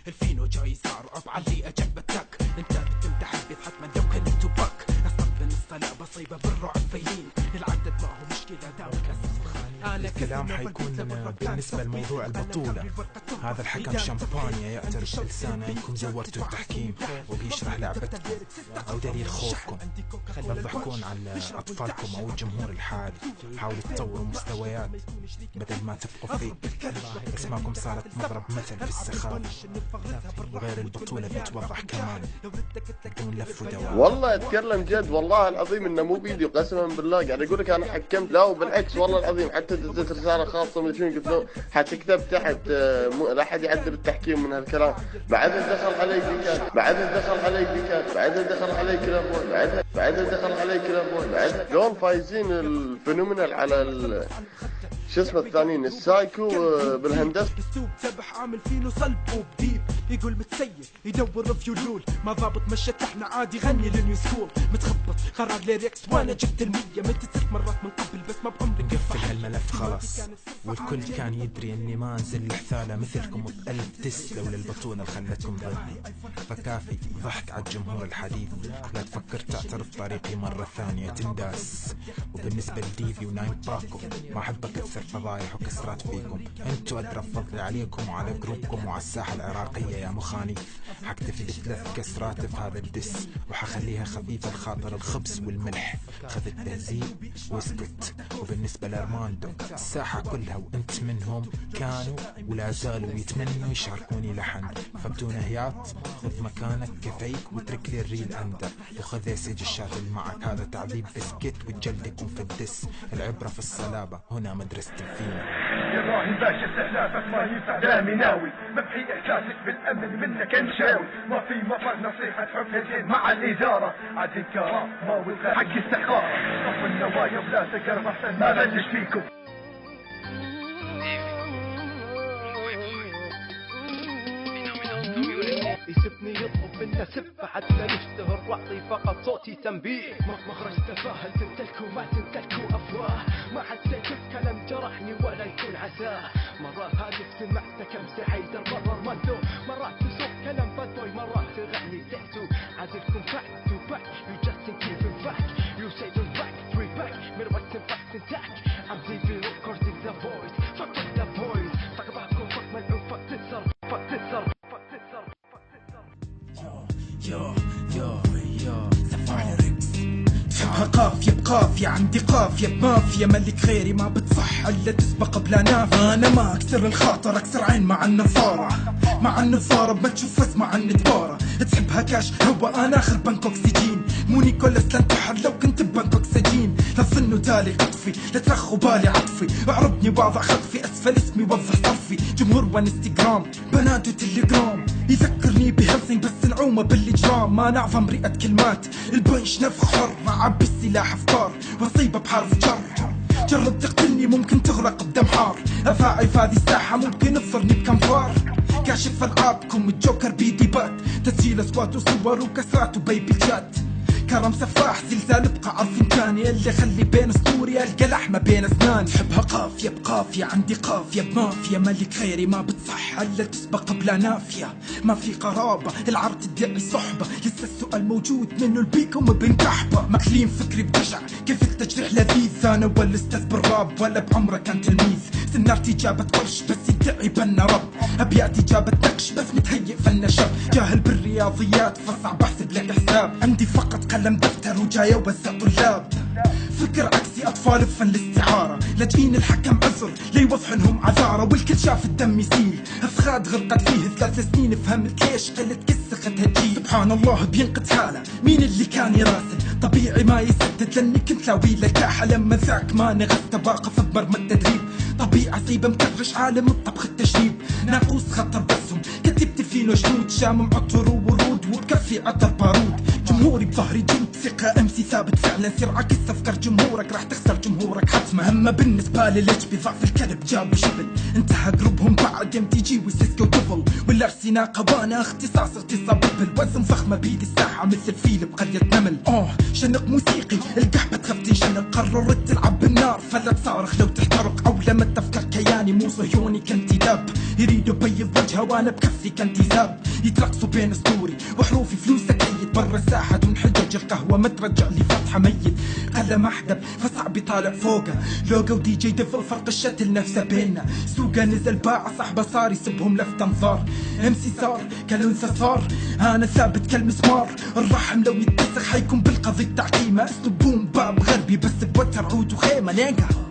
الفينو جاي صار أبعد لي أجبتك انت بتمتحن حتما لو كنت باك أصلا بالصلاة بصيبة بالرعب فايلين العدد ما هو مشكلة داوك الكلام حيكون بالنسبة لموضوع البطولة. هذا الحكم شامبانيا يعترف بلسانه انكم زورتوا التحكيم وبيشرح لعبتكم او دليل خوفكم. بتضحكون على اطفالكم او الجمهور الحالي. حاولوا تطوروا مستويات بدل ما تبقوا فيه. اسماكم صارت مضرب مثل في السخافة. وغير البطولة بيتوضح كمان بدون لف ودوران. والله اتكلم جد والله العظيم انه مو فيديو قسما بالله قاعد اقول لك انا حكمت. لا وبالعكس والله العظيم حتى دزت رساله خاصه من شنو قلت له حتكتب تحت لا احد يعدل التحكيم من هالكلام. بعدها دخل علي بيكات بعدها دخل علي بيكات بعدها دخل علي كلابون بعدها دخل علي كلابون بعدها دول فايزين الفينومينال على شو اسمه الثانيين السايكو بالهندسه. اسلوب سبح عامل فينو صلب وبديب يقول متسيب يدور فيولول ما ضابط مشت احنا عادي غني للنيو سكول متخبط قرار ليريكس وانا جبت المية مت 6 مرات من قبل بس ما بعمري نقفل هالملف خلاص. والكل كان يدري اني ما انزل الحثالة مثلكم ب1000 دس لولا البطولة خلتكم ضدي. فكافي ضحك على الجمهور الحديث. لا تفكر تعترف طريقي مرة ثانية تنداس. وبالنسبة لديفي وناين باكو ما احب اكثر فضايح وكسرات فيكم. انتوا ادرى فضلي عليكم وعلى جروبكم وعلى الساحة العراقية يا مخانيف. حكتفي ب3 كسرات في هذا الدس وحخليها خفيفة الخاطر الخبز والملح. خذ التهذيب واسكت. وبالنسبة لارماندو الساحة كلها وانت منهم كانوا ولا زالوا يتمنوا يشاركوني لحن. فبدون هياط خذ مكانك كفيك واترك لي الريل اندر. وخذ يا سيج الشات اللي معك هذا تعذيب بسكت وتجلدكم في الدس. العبرة في الصلابة هنا مدرسة الفيلم. يا راهي باشا سهلاتك ما ينفع دامي ناوي مبحي احساسك بالامن منك انشاوي. ما في مفر نصيحة حب الدين مع الادارة عاد الكرام ما وفى حق استحقارة. طف النوايا ولا تقرب احسن ما بلش فيكم. يسبني يطلب منا سبة حتى نشتهر واعطي فقط صوتي تنبيه. مخرج تفاهل تنتلكوا ما تنتلكوا افواه. ما حد سيكف كلام جرحني ولا يكون عساه. مرات هادف سمعت كم سعيدر مرر مندو. مرات تسوق كلام باد بوي مرات تغني تحتو. عادلكم back to back you just ain't giving back. You say don't back 3 back من وقت فاكت انتاك. I'm leaving recording the voice fuck with the voice. fuck بعضكم fuck ملعوب fuck تتسر fuck تتسر. تحبها قافية بقافية عندي قافية بمافيا ملك غيري ما بتصح الا تسبق بلا نافية. انا ما اكسر الخاطر اكسر عين مع النظارة مع النظارة بما تشوف فز مع النتبارة. تحبها كاش هو انا اخر بنك اكسجين مو نيكولاس لانتحر لو كنت ببنكوك سجين. لا تظنوا تالي قطفي لا ترخوا بالي عطفي. اعربني واضع خطفي اسفل اسمي وضح طرفي. جمهور وانستغرام بنات وتليجرام يذكرني بهزني بس نعومه بالاجرام. ما نعظم رئة كلمات البنش نفخ حر عبي السلاح افكار وصيبه بحرف جر. جرب تقتلني ممكن تغرق بدم حار. افاعي في هذه الساحه ممكن تضرني بكنفار. كاشف العابكم الجوكر بيدي بات. تسجيل اصوات وصور وكسرات وبيبي شات. كرم سفاح زلزال بقى عرف ثاني اللي خلي بين اسطوري القى لحمه بين اسنان. تحبها قافيه بقافيه عندي قافيه بمافيا ملك خيري ما بتصح الا تسبق بلا نافيه. ما في قرابه العرض تدعي صحبه. لسه السؤال موجود منه البيكم وبن كحبه. ماكلين فكري بجشع كيف التجريح لذيذ. انا ولا استاذ بالراب ولا بعمره كان تلميذ. سنارتي جابت ورش بس يدعي بنا رب. ابياتي جابت نقش بس متهيئ فن شب. جاهل بالرياضيات فصعب احسب لك حساب. عندي فقط قلم دفتر وجاي اوزع طلاب. فكر عكسي اطفال بفن الاستعاره. لاجئين الحكم عذر ليوضح انهم عذاره. والكل شاف الدم يسيل افخاد غرقت فيه 3 سنين. فهمت ليش قلة كسختها تجيب. سبحان الله بينقذ حاله مين اللي كان يراسل. طبيعي ما يسدد لاني كنت لاوي لكاحه. لما ذاك ما نغزت واقف بمرمى التدريب. طبيعة صيبة مكرش عالم الطبخ التجريب. ناقوس خطر بسهم كتبت فينو جنود. شامم عطر وورود وبكفي عطر بارود. جمهوري بظهري جند ثقة امسي ثابت فعلا. سير عكس افكار جمهورك راح تخسر جمهورك حتما. اما بالنسبة لليش بضعف الكذب جابوا شبل. انتهى جروبهم بعد ام تي جي وسيسكو دبل. والارسينا قبانة اختصاص اغتصاب بالوزن فخمة بيد الساحة مثل فيل بقرية نمل. شنق موسيقي القحبة تخاف تنشنق. قررت تلعب بالنار فلا تصارخ لو تحترق. او لما تفكر كياني اني مو صهيوني كانتداب، يريدوا بيض وجهه وانا بكفي كانتزاب. يترقصوا بين اسطوري وحروفي فلوسك عيد، برا الساحة دون حجج القهوة ما ترجع لي فتحة ميت. قلم احدب فصعب يطالع فوقه، لوجو ودي جي دفل فرق الشتل نفسه بينا. سوقه نزل باع صاحبه صار يسبهم لفت انظار. امسي صار كالانسى صار، انا ثابت كالمسمار. الرحم لو يتسخ حيكون بالقضية تعقيمه، اسلوب بوم باب غربي بس بوتر عود وخيمة نيجا.